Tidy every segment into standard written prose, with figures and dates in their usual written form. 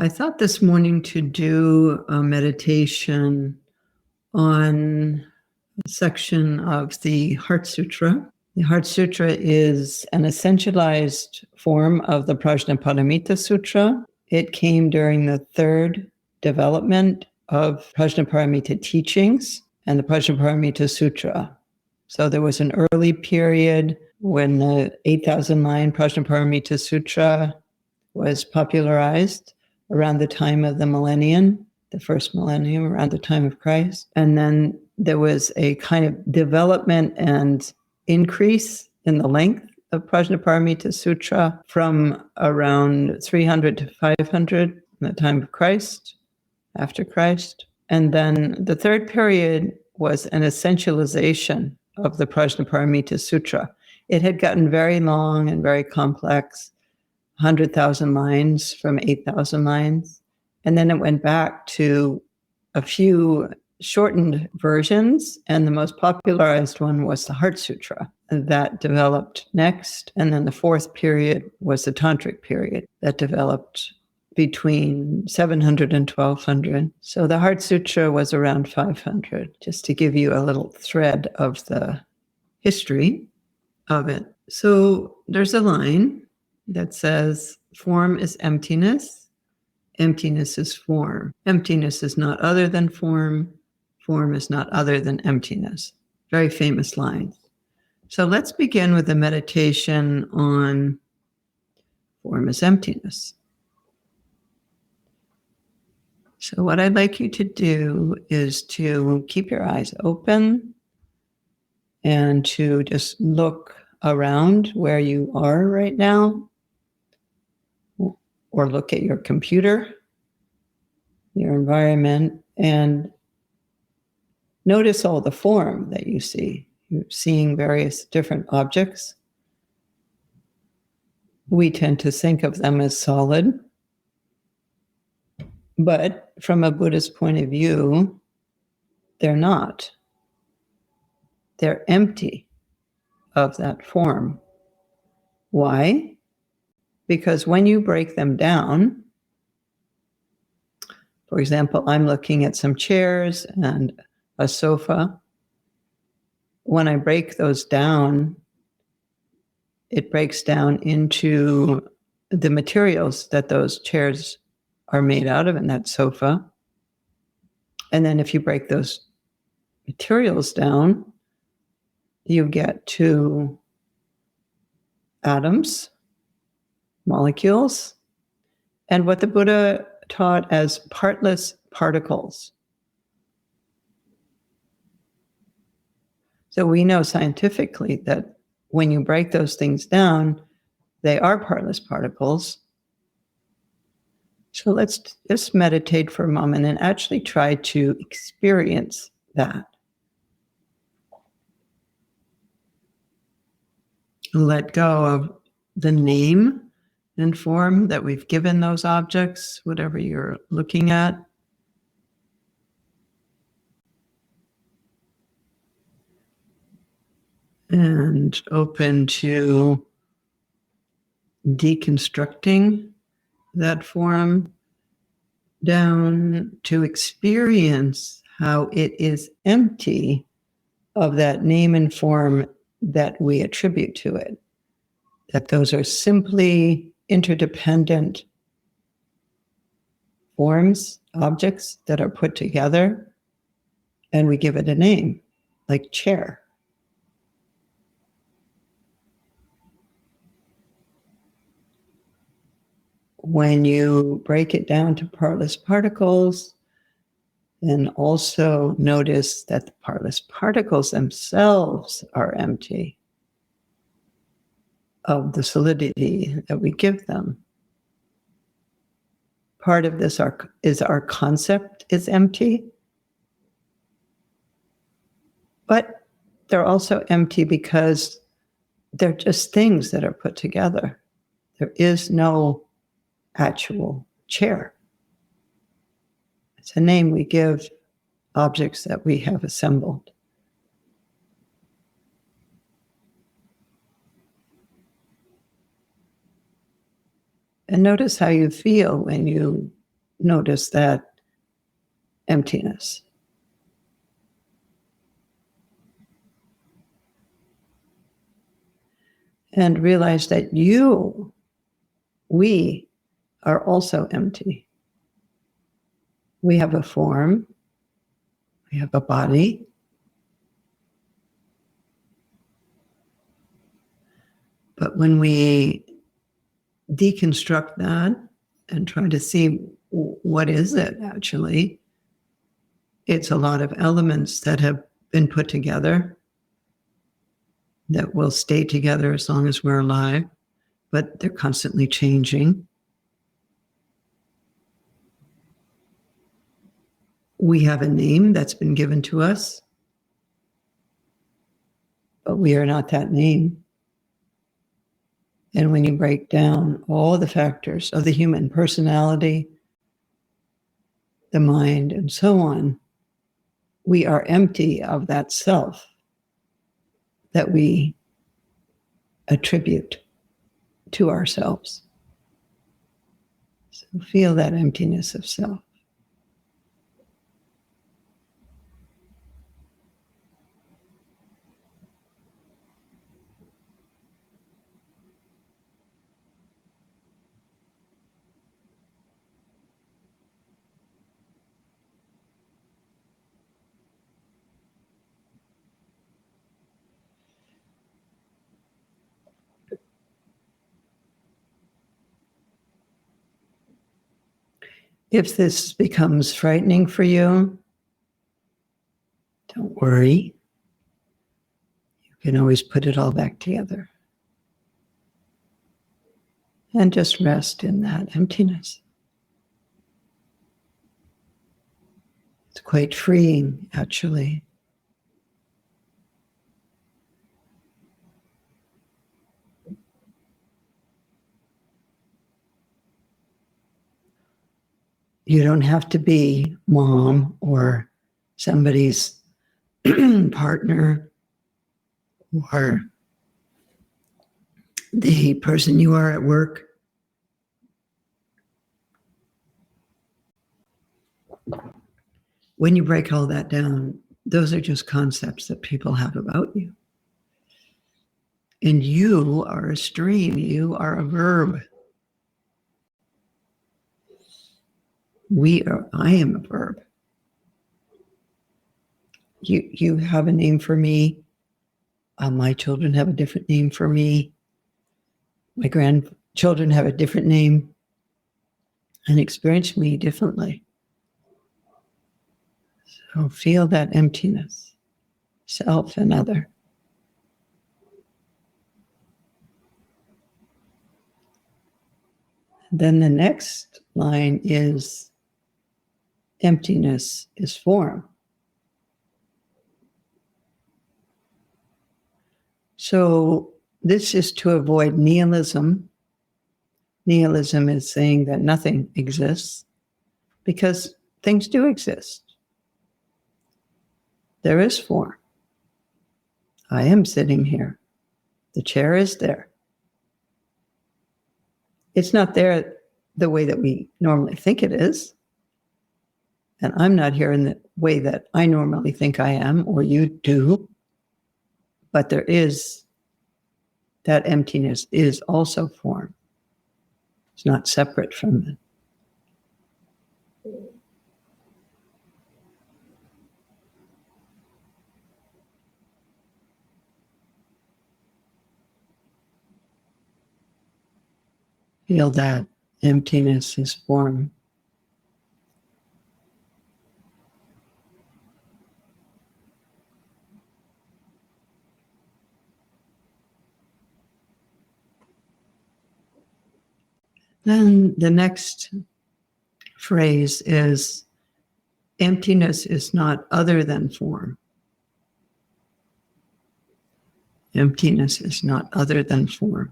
I thought this morning to do a meditation on a section of the Heart Sutra. The Heart Sutra is an essentialized form of the Prajnaparamita Sutra. It came during the third development of Prajnaparamita teachings and the Prajnaparamita Sutra. So there was an early period when the 8,000 line Prajnaparamita Sutra was popularized around the time of the millennium, the first millennium, around the time of Christ. And then there was a kind of development and increase in the length of Prajnaparamita Sutra from around 300 to 500 in the time of Christ, after Christ. And then the third period was an essentialization of the Prajnaparamita Sutra. It had gotten very long and very complex, 100,000 lines from 8,000 lines. And then it went back to a few shortened versions. And the most popularized one was the Heart Sutra that developed next. And then the fourth period was the Tantric period that developed between 700 and 1200. So the Heart Sutra was around 500, just to give you a little thread of the history of it. So there's a line that says, form is emptiness, emptiness is form. Emptiness is not other than form, form is not other than emptiness. Very famous lines. So let's begin with a meditation on form is emptiness. So what I'd like you to do is to keep your eyes open and to just look around where you are right now, or look at your computer, your environment, and notice all the form that you see. You're seeing various different objects. We tend to think of them as solid, but from a Buddhist point of view, they're not. They're empty of that form. Why? Because when you break them down, for example, I'm looking at some chairs and a sofa. When I break those down, it breaks down into the materials that those chairs are made out of and that sofa. And then if you break those materials down, you get to atoms, molecules, and what the Buddha taught as partless particles. So we know scientifically that when you break those things down, they are partless particles. So let's just meditate for a moment and actually try to experience that. Let go of the name and form that we've given those objects, whatever you're looking at. And open to deconstructing that form down to experience how it is empty of that name and form that we attribute to it. That those are simply interdependent forms, objects that are put together, and we give it a name, like chair. When you break it down to partless particles, then also notice that the partless particles themselves are empty of the solidity that we give them. Part of this is our concept is empty, but they're also empty because they're just things that are put together. There is no actual chair. It's a name we give objects that we have assembled. And notice how you feel when you notice that emptiness. And realize that we are also empty. We have a form, we have a body, but when we deconstruct that and try to see what is it actually, it's a lot of elements that have been put together that will stay together as long as we're alive, but they're constantly changing. We have a name that's been given to us, but we are not that name. And when you break down all the factors of the human personality, the mind, and so on, we are empty of that self that we attribute to ourselves. So feel that emptiness of self. If this becomes frightening for you, don't worry. You can always put it all back together. And just rest in that emptiness. It's quite freeing, actually. You don't have to be mom or somebody's partner or the person you are at work. When you break all that down, those are just concepts that people have about you. And you are a stream, you are a verb. I am a verb. You have a name for me. My children have a different name for me. My grandchildren have a different name and experience me differently. So feel that emptiness, self and other. Then the next line is emptiness is form. So this is to avoid nihilism. Nihilism is saying that nothing exists because things do exist. There is form. I am sitting here. The chair is there. It's not there the way that we normally think it is. And I'm not here in the way that I normally think I am, or you do. But there is, that emptiness is also form. It's not separate from it. Feel that emptiness is form. Then the next phrase is, emptiness is not other than form. Emptiness is not other than form.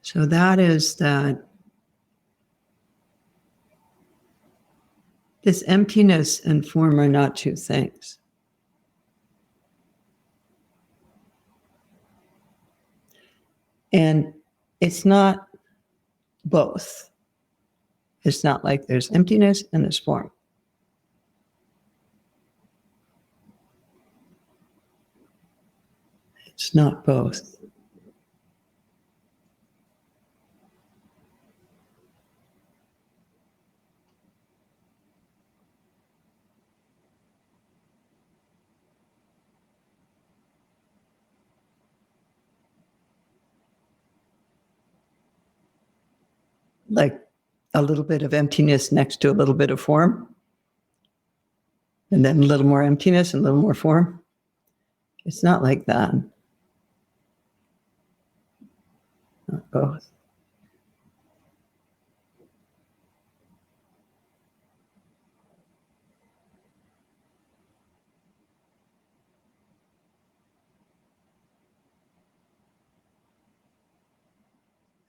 So that is that this emptiness and form are not two things. And it's not both. It's not like there's emptiness and there's form. It's not both. Like a little bit of emptiness next to a little bit of form, and then a little more emptiness and a little more form. It's not like that. Not both.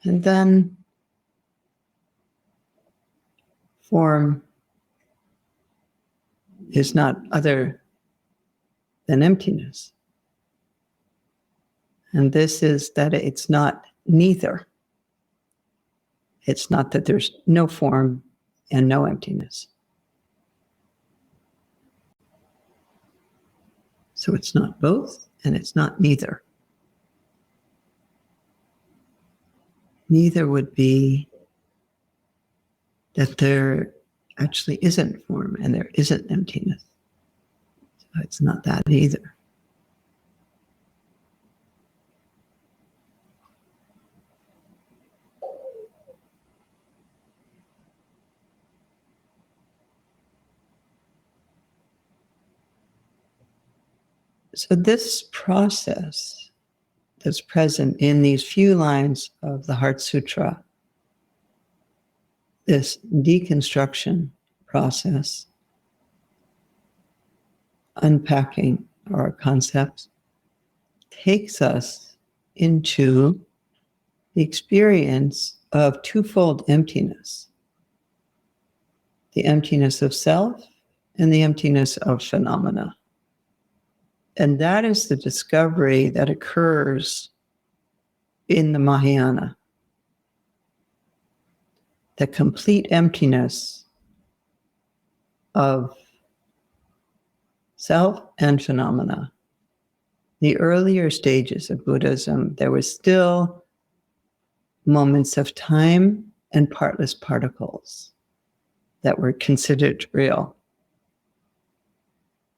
And then form is not other than emptiness. And this is that it's not neither. It's not that there's no form and no emptiness. So it's not both and it's not neither. Neither would be that there actually isn't form and there isn't emptiness. So it's not that either. So this process that's present in these few lines of the Heart Sutra, this deconstruction process, unpacking our concepts, takes us into the experience of twofold emptiness: the emptiness of self and the emptiness of phenomena. And that is the discovery that occurs in the Mahāyāna. The complete emptiness of self and phenomena. The earlier stages of Buddhism, there was still moments of time and partless particles that were considered real.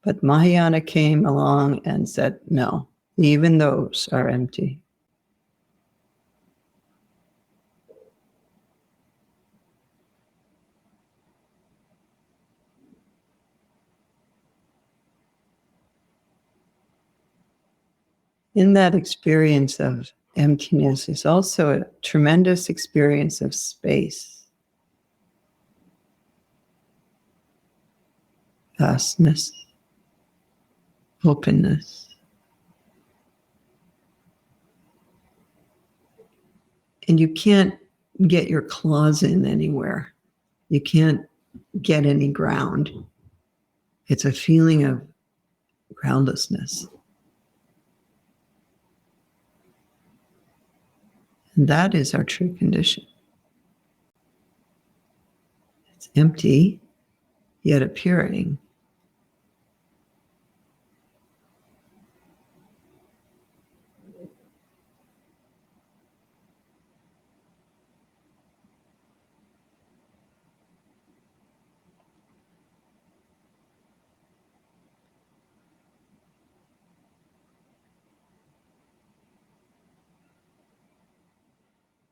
But Mahāyāna came along and said, no, even those are empty. In that experience of emptiness is also a tremendous experience of space, vastness, openness. And you can't get your claws in anywhere. You can't get any ground. It's a feeling of groundlessness. And that is our true condition. It's empty, yet appearing.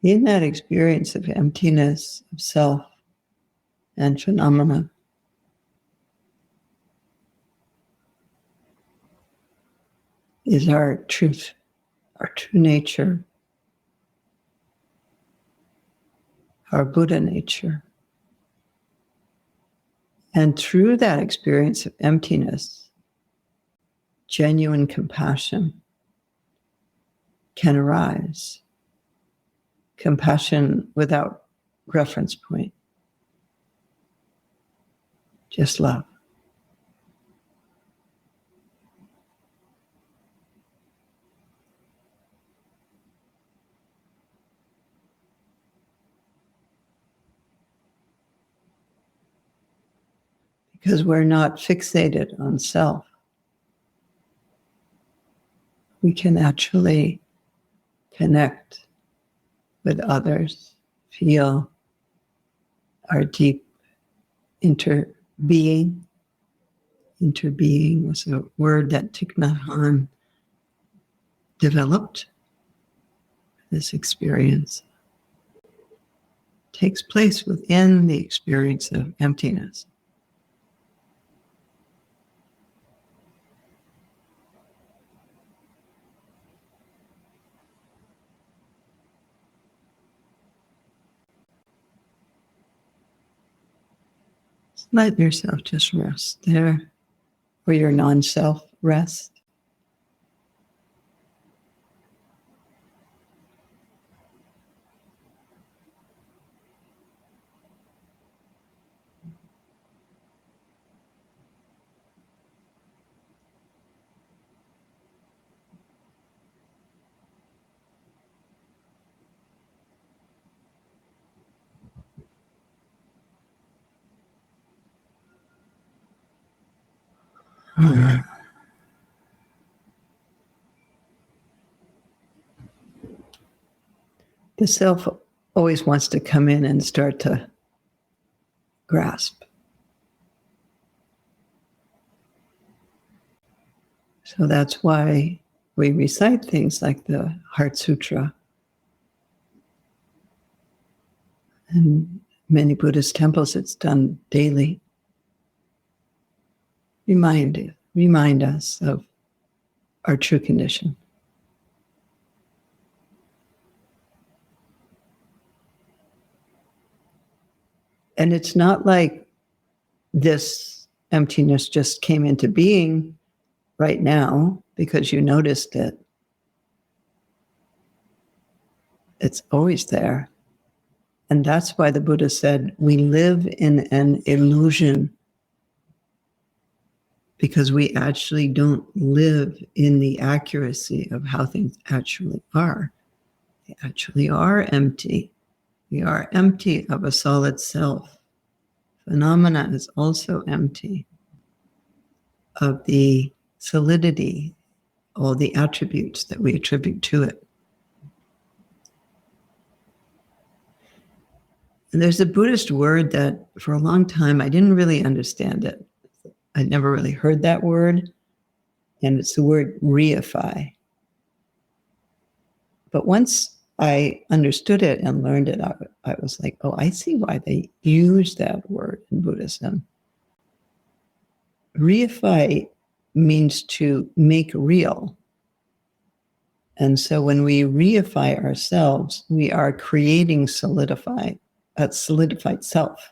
In that experience of emptiness, of self and phenomena, is our truth, our true nature, our Buddha nature. And through that experience of emptiness, genuine compassion can arise. Compassion without reference point. Just love. because we're not fixated on self. We can actually connect with others, feel our deep interbeing. Interbeing was a word that Thich Nhat Hanh developed. This experience takes place within the experience of emptiness. Let yourself just rest there, where your non-self rests. The self always wants to come in and start to grasp. So that's why we recite things like the Heart Sutra. In many Buddhist temples, it's done daily. Remind us of our true condition. And it's not like this emptiness just came into being right now because you noticed it. It's always there. And that's why the Buddha said, we live in an illusion, because we actually don't live in the accuracy of how things actually are. They actually are empty. We are empty of a solid self. Phenomena is also empty of the solidity, all the attributes that we attribute to it. And there's a Buddhist word that for a long time I didn't really understand it. I'd never really heard that word, and it's the word reify. But once I understood it and learned it, I was like, oh, I see why they use that word in Buddhism. Reify means to make real. And so when we reify ourselves, we are creating solidified self.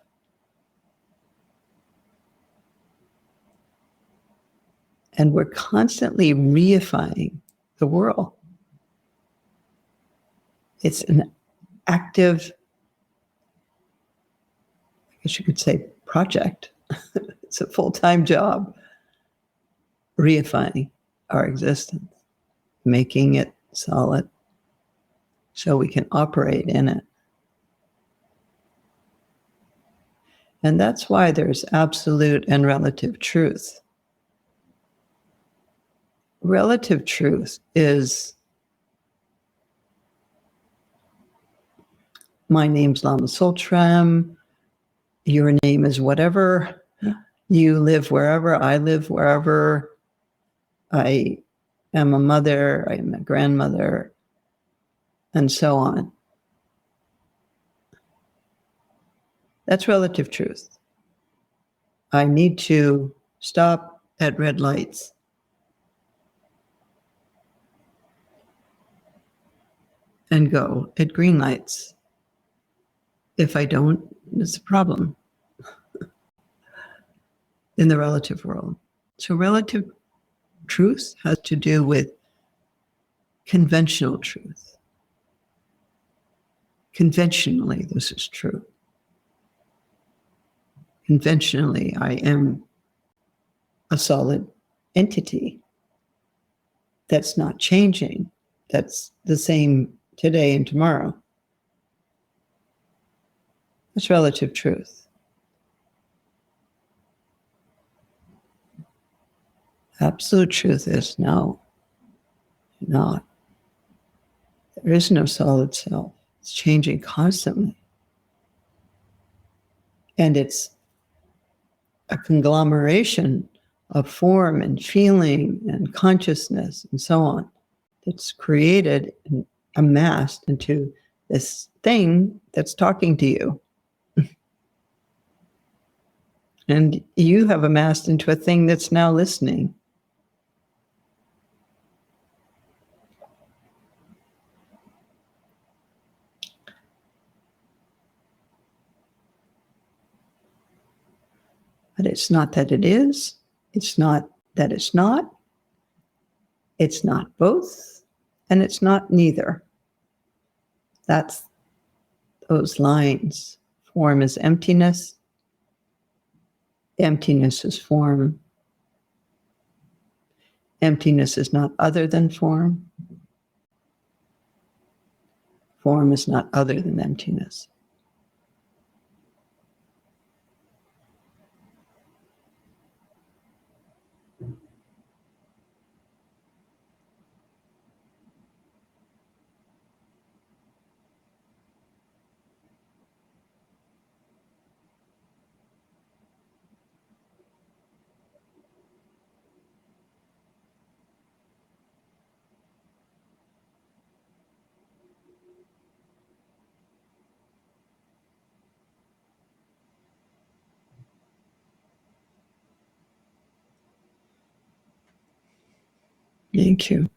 And we're constantly reifying the world. It's an active, I guess you could say, project. It's a full-time job, reifying our existence, making it solid so we can operate in it. And that's why there's absolute and relative truth. Relative truth is, my name's Lama Tsultrim, your name is whatever, you live wherever, I live wherever, I am a mother, I am a grandmother, and so on. That's relative truth. I need to stop at red lights. And go at green lights. If I don't, it's a problem in the relative world. So relative truth has to do with conventional truth. Conventionally, this is true. Conventionally, I am a solid entity that's not changing, that's the same today and tomorrow. That's relative truth. absolute truth is no, not. There is no solid self. It's changing constantly. And it's a conglomeration of form and feeling and consciousness and so on that's created and amassed into this thing that's talking to you. And you have amassed into a thing that's now listening. But it's not that it is. It's not that it's not. It's not both. And it's not neither. That's those lines. Form is emptiness. Emptiness is form. Emptiness is not other than form. Form is not other than emptiness. Thank you.